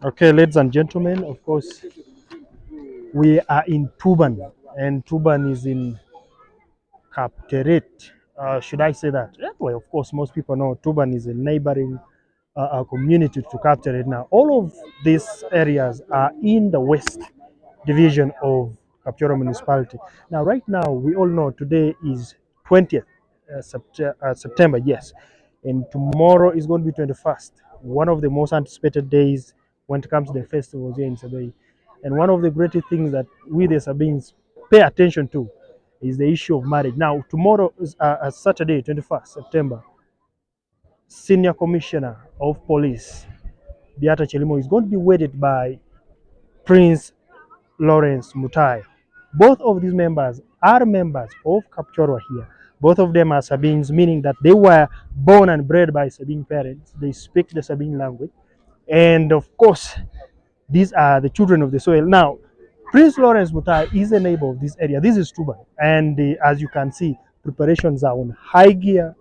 Okay, ladies and gentlemen, of course, we are in Tuban, and Tuban is in Kapteret. Should I say that? Yeah, well, of course, most people know Tuban is a neighboring community to Kapteret. Now, all of these areas are in the west division of Kapchora municipality. Now, right now, we all know today is 20th September, yes, and tomorrow is going to be 21st, one of the most anticipated days when it comes to the festivals here in Sabay. And one of the greatest things that we, the Sabines, pay attention to is the issue of marriage. Now, tomorrow is Saturday, 21st September. Senior Commissioner of Police, Beata Chelimo, is going to be wedded by Prince Lawrence Mutai. Both of these members are members of Kapchorwa here. Both of them are Sabines, meaning that they were born and bred by Sabine parents. They speak the Sabine language. And of course, these are the children of the soil. Now, Prince Lawrence Mutai is a neighbor of this area. This is Tuban. And as you can see, preparations are on high gear.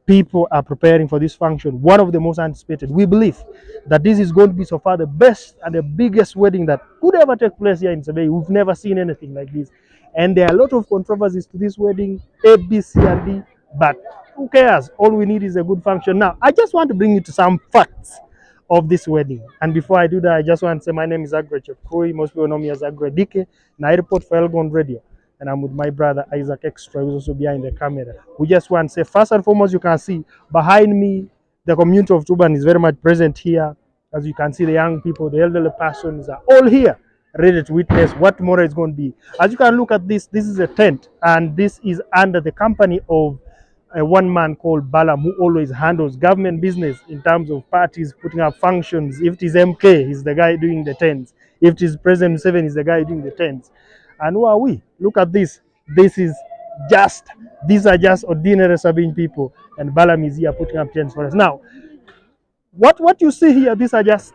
People are preparing for this function, one of the most anticipated. We believe that this is going to be so far the best and the biggest wedding that could ever take place here in Sabay. We've never seen anything like this. And there are a lot of controversies to this wedding, A, B, C, and D, but who cares? All we need is a good function. Now, I just want to bring you to some facts of this wedding. And before I do that, I just want to say my name is Agre Chepkui. Most people know me as Agre Dike, and I report for Elgon Radio. And I'm with my brother Isaac Extra, who's also behind the camera. We just want to say, first and foremost, you can see behind me, the community of Tuban is very much present here. As you can see, the young people, the elderly persons are all here, ready to witness what tomorrow is going to be. As you can look at this, this is a tent, and this is under the company of one man called Balam, who always handles government business in terms of parties putting up functions. If it is MK, he's the guy doing the tents. If it is President 7, he's the guy doing the tents. And who are we? Look at this. This is just, these are just ordinary Sabine people, and Balam is here putting up tents for us. Now, what you see here, these are just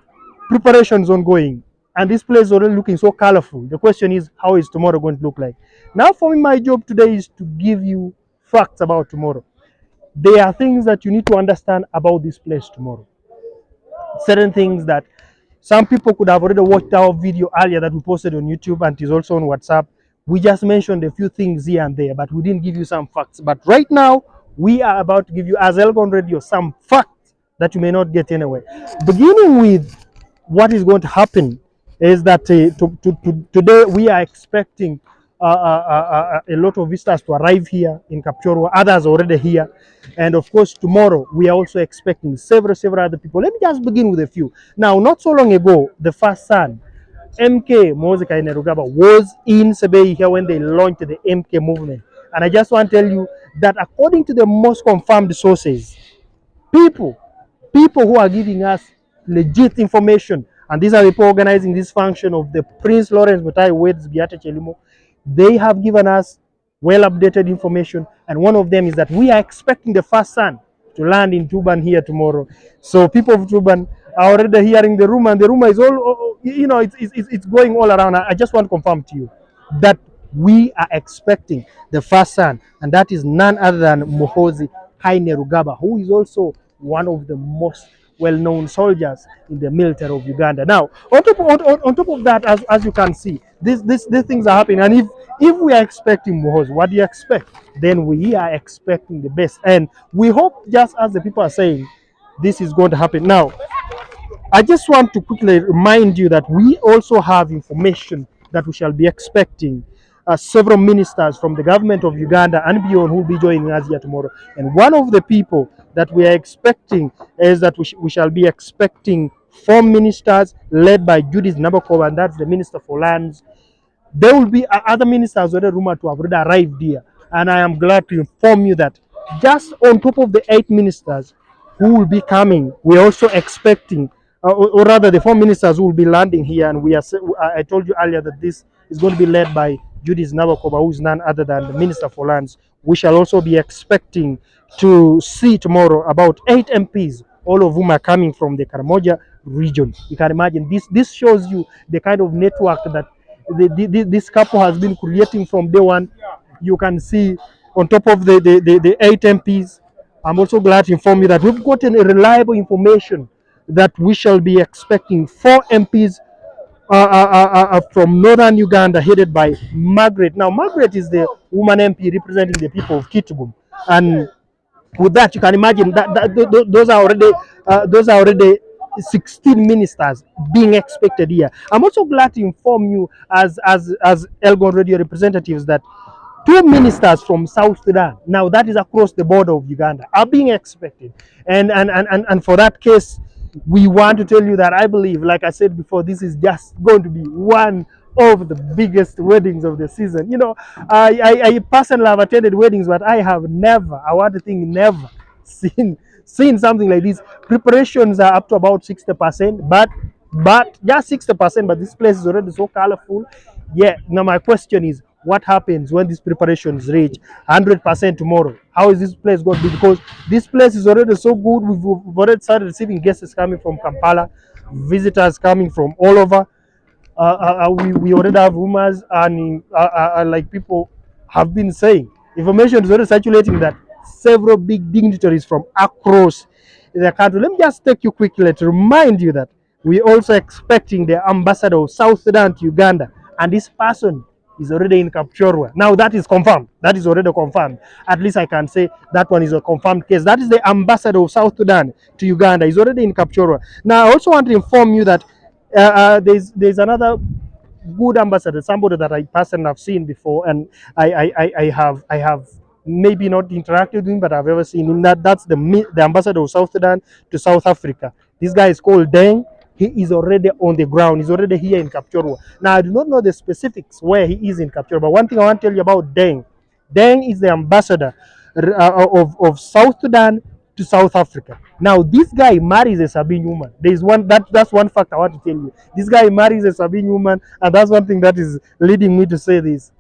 preparations ongoing, and this place is already looking so colorful. The question is, how is tomorrow going to look like? Now, for me, my job today is to give you facts about tomorrow. There are things that you need to understand about this place tomorrow. Certain things that some people could have already watched our video earlier that we posted on YouTube, and it is also on WhatsApp. We just mentioned a few things here and there, but we didn't give you some facts. But right now, we are about to give you, as Elgon Radio, some facts that you may not get anywhere. Beginning with what is going to happen is that today we are expecting a lot of visitors to arrive here in Kapchorwa, others already here. And of course, tomorrow we are also expecting several other people. Let me just begin with a few. Now, not so long ago, the first son, MK Moses Kainerugaba, was in Sebei here when they launched the MK movement. And I just want to tell you that according to the most confirmed sources, people who are giving us legit information, and these are the people organizing this function of the Prince Lawrence Mutai Weds Beata Chelimo, they have given us well updated information, and one of them is that we are expecting the first son to land in Tuban here tomorrow. So people of Tuban are already hearing the rumor, and the rumor is all, it's going all around. I just want to confirm to you that we are expecting the first son, and that is none other than Muhoozi Kainerugaba, who is also one of the most well-known soldiers in the military of Uganda. Now, on top of that, as you can see, these things are happening. And if we are expecting Muhoozi, what do you expect? Then we are expecting the best. And we hope, just as the people are saying, this is going to happen. Now, I just want to quickly remind you that we also have information that we shall be expecting several ministers from the government of Uganda and beyond who will be joining us here tomorrow. And one of the people that we are expecting is that we shall be expecting 4 ministers led by Judith Nabokova, and that's the Minister for Lands. There will be other ministers already rumored to have already arrived here. And I am glad to inform you that just on top of the 8 ministers who will be coming, we're also expecting, or rather the 4 ministers who will be landing here. And I told you earlier that this is going to be led by Judith Nabokova, who is none other than the Minister for Lands. We shall also be expecting to see tomorrow about 8 MPs, all of whom are coming from the Karamoja region. You can imagine this shows you the kind of network that this couple has been creating from day one. You can see on top of the 8 MPs, I'm also glad to inform you that we've gotten a reliable information that we shall be expecting 4 MPs from northern Uganda, headed by Margaret. Now, Margaret is the woman MP representing the people of Kitgum, and with that, you can imagine that those are already 16 ministers being expected here. I'm also glad to inform you, as Elgon Radio representatives, that 2 ministers from South Sudan, now that is across the border of Uganda, are being expected. And for that case, we want to tell you that I believe, like I said before, this is just going to be one of the biggest weddings of the season. I personally have attended weddings, but I have never, I want to think never, seen something like this. Preparations are up to about 60%, but just 60%, but this place is already so colorful. Yeah, now my question is, what happens when these preparations reach 100% tomorrow? How is this place going to be? Because this place is already so good. We've already started receiving guests coming from Kampala, visitors coming from all over. We already have rumors, and like people have been saying, information is already circulating that several big dignitaries from across the country. Let me just take you quickly to remind you that we also expecting the ambassador of South Sudan to Uganda, and this person is already in Kapchorwa. Now that is confirmed. That is already confirmed. At least I can say that one is a confirmed case. That is the ambassador of South Sudan to Uganda. He's already in Kapchorwa. Now I also want to inform you that there's another good ambassador, somebody that I personally have seen before, and I have maybe not interacted with him, but I've ever seen him. That's the ambassador of South Sudan to South Africa. This guy is called Deng. He is already on the ground. He's already here in Kapchorwa. Now I do not know the specifics where he is in Kapchorwa, but one thing I want to tell you about Deng. Deng is the ambassador of South Sudan to South Africa. Now, this guy marries a Sabine woman. There is that's one fact I want to tell you. This guy marries a Sabine woman, and that's one thing that is leading me to say this.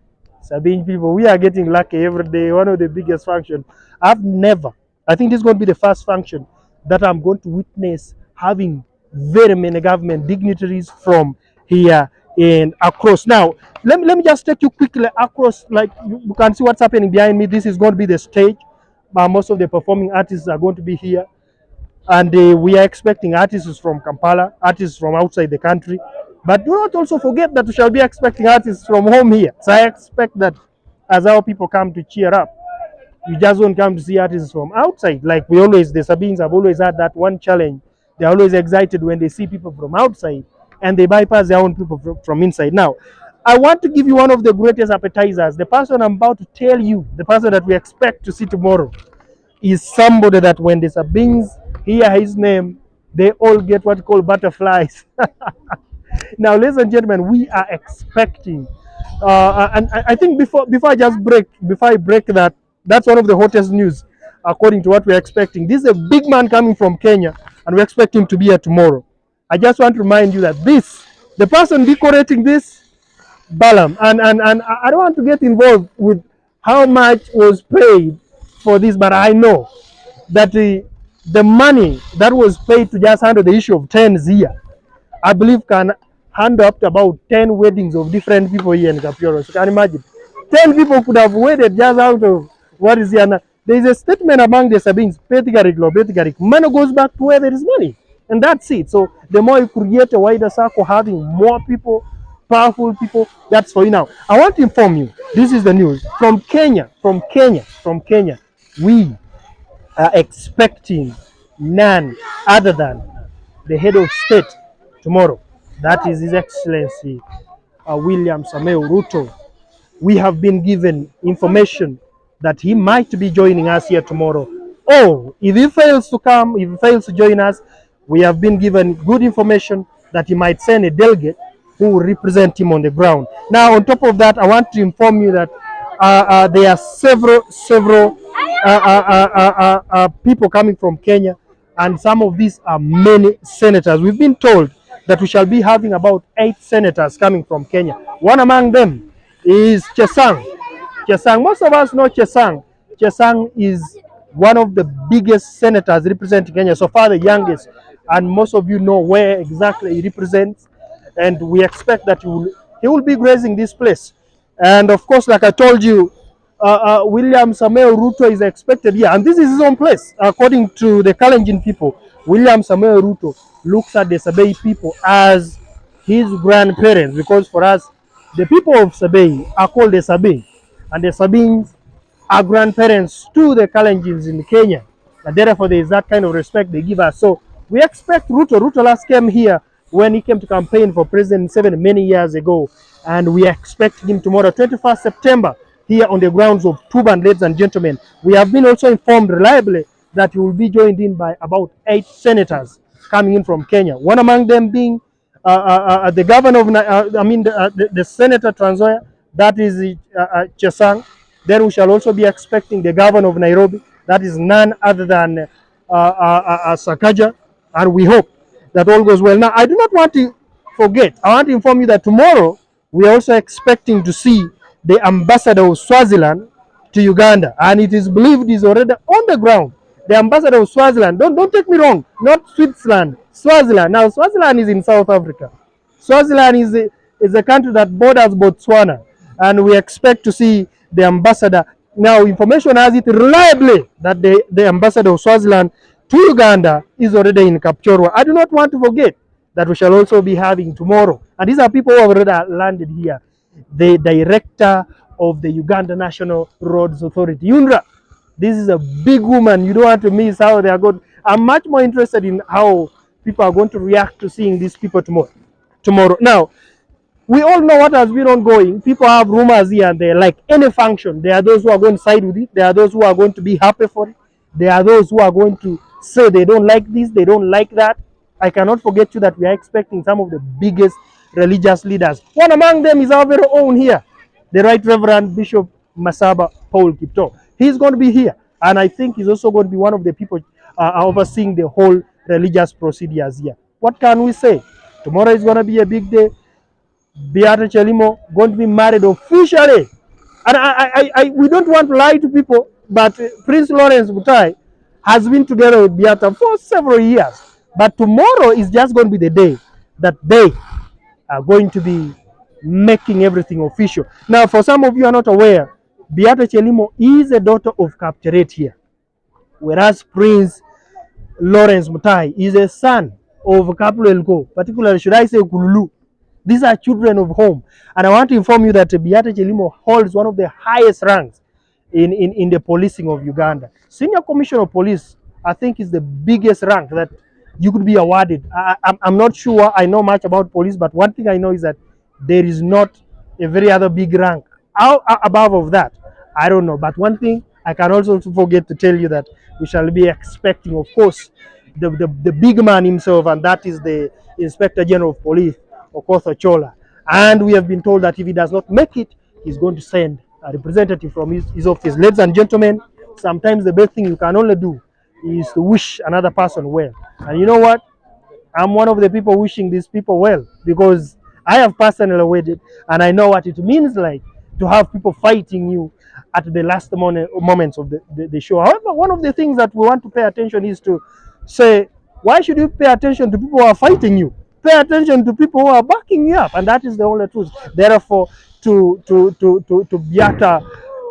Sabine people, we are getting lucky every day. One of the biggest functions. I think this is going to be the first function that I'm going to witness having very many government dignitaries from here and across. Now, let me just take you quickly across. Like you can see what's happening behind me. This is going to be the stage. Most of the performing artists are going to be here, and we are expecting artists from Kampala, artists from outside the country. But do not also forget that we shall be expecting artists from home here. So I expect that as our people come to cheer up, you just don't come to see artists from outside. Like the Sabines have always had that one challenge. They're always excited when they see people from outside, and they bypass their own people from inside. Now, I want to give you one of the greatest appetizers. The person I'm about to tell you, the person that we expect to see tomorrow, is somebody that when the Sabines hear his name, they all get what you call butterflies. Now, ladies and gentlemen, we are expecting, and I think before I break that, that's one of the hottest news according to what we're expecting. This is a big man coming from Kenya, and we expect him to be here tomorrow. I just want to remind you that the person decorating this, Balaam, and I don't want to get involved with how much was paid for this, but I know that the money that was paid to just handle the issue of tents here, I believe can handle up to about 10 weddings of different people here in Kapchorwa. So you can imagine. 10 people could have wedded just out of what is here now. There is a statement among the Sabines, Petigarik, lo Petigarik. Money goes back to where there is money. And that's it. So the more you create a wider circle, having more people, powerful people, that's for you now. I want to inform you, this is the news. From Kenya, we are expecting none other than the head of state tomorrow. That is His Excellency William Samoei Ruto. We have been given information that he might be joining us here tomorrow. Oh, if he fails to come, if he fails to join us, we have been given good information that he might send a delegate who will represent him on the ground. Now, on top of that, I want to inform you that there are several people coming from Kenya, and some of these are many senators. We've been told that we shall be having about 8 senators coming from Kenya. One among them is Chesang. Chesang, most of us know Chesang. Chesang is one of the biggest senators representing Kenya, so far the youngest, and most of you know where exactly he represents, and we expect that he will be grazing this place. And of course, like I told you, William Samoei Ruto is expected here, and this is his own place, according to the Kalenjin people. William Samuel Ruto looks at the Sabei people as his grandparents, because for us, the people of Sabei are called the Sabei, and the Sabines are grandparents to the Kalenjins in Kenya, and therefore there is that kind of respect they give us. So we expect Ruto. Ruto last came here when he came to campaign for President 7 many years ago, and we expect him tomorrow, 21st September, here on the grounds of Tuban, ladies and gentlemen. We have been also informed reliably that he will be joined in by about 8 senators coming in from Kenya. One among them being the governor of, the Senator Transoya, that is Chesang. Then we shall also be expecting the governor of Nairobi, that is none other than Sakaja, and we hope that all goes well. Now, I do not want to forget, I want to inform you that tomorrow we are also expecting to see the ambassador of Swaziland to Uganda, and it is believed is already on the ground. The ambassador of Swaziland, don't take me wrong, not Switzerland, Swaziland. Now, Swaziland is in South Africa. Swaziland is a country that borders Botswana, and we expect to see the ambassador. Now, information has it reliably that the ambassador of Swaziland to Uganda is already in Kapchorwa. I do not want to forget that we shall also be having tomorrow, and these are people who have already landed here, the director of the Uganda National Roads Authority, UNRA. This is a big woman. You don't want to miss how they are going. I'm much more interested in how people are going to react to seeing these people tomorrow. Now, we all know what has been ongoing. People have rumors here and there, like any function. There are those who are going to side with it. There are those who are going to be happy for it. There are those who are going to say they don't like this, they don't like that. I cannot forget you that we are expecting some of the biggest religious leaders. One among them is our very own here, the Right Reverend Bishop Masaba Paul Kipto. He's going to be here, and I think he's also going to be one of the people overseeing the whole religious procedures here. What can we say? Tomorrow is going to be a big day. Beata Chelimo going to be married officially. And we don't want to lie to people, but Prince Lawrence Butai has been together with Beata for several years. But tomorrow is just going to be the day that they are going to be making everything official. Now, for some of you are not aware, Beata Chelimo is a daughter of Capturate here, whereas Prince Lawrence Mutai is a son of Kapulo Elko, particularly, should I say, Kululu. These are children of home. And I want to inform you that Beata Chelimo holds one of the highest ranks in the policing of Uganda. Senior Commissioner of Police, I think, is the biggest rank that you could be awarded. I'm not sure I know much about police, but one thing I know is that there is not a very other big rank above of that. I don't know. But one thing I can also forget to tell you that we shall be expecting, of course, the big man himself, and that is the Inspector General of Police, Okoth Ochola. And we have been told that if he does not make it, he's going to send a representative from his office. Ladies and gentlemen, sometimes the best thing you can only do is to wish another person well. And you know what? I'm one of the people wishing these people well, because I have personally wedded and I know what it means like to have people fighting you at the last moments of the show. However, one of the things that we want to pay attention is to say, why should you pay attention to people who are fighting you? Pay attention to people who are backing you up, and that is the only truth. Therefore, to Beata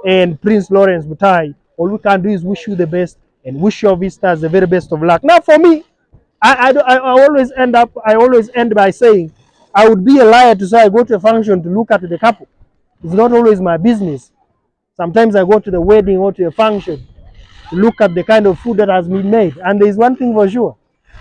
and Prince Lawrence Butai, all we can do is wish you the best and wish your visitors the very best of luck. Now, for me, I always end by saying I would be a liar to say I go to a function to look at the couple. It's not always my business. Sometimes I go to the wedding or to a function to look at the kind of food that has been made. And there's one thing for sure.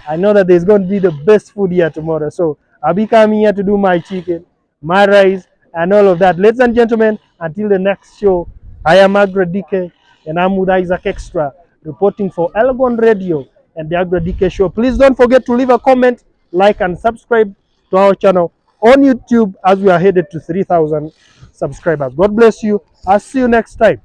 I know that there's going to be the best food here tomorrow. So I'll be coming here to do my chicken, my rice, and all of that. Ladies and gentlemen, until the next show, I am Agra DK, and I'm with Isaac Extra, reporting for Elgon Radio and the Agra DK Show. Please don't forget to leave a comment, like, and subscribe to our channel on YouTube as we are headed to 3,000 subscribers. God bless you. I'll see you next time.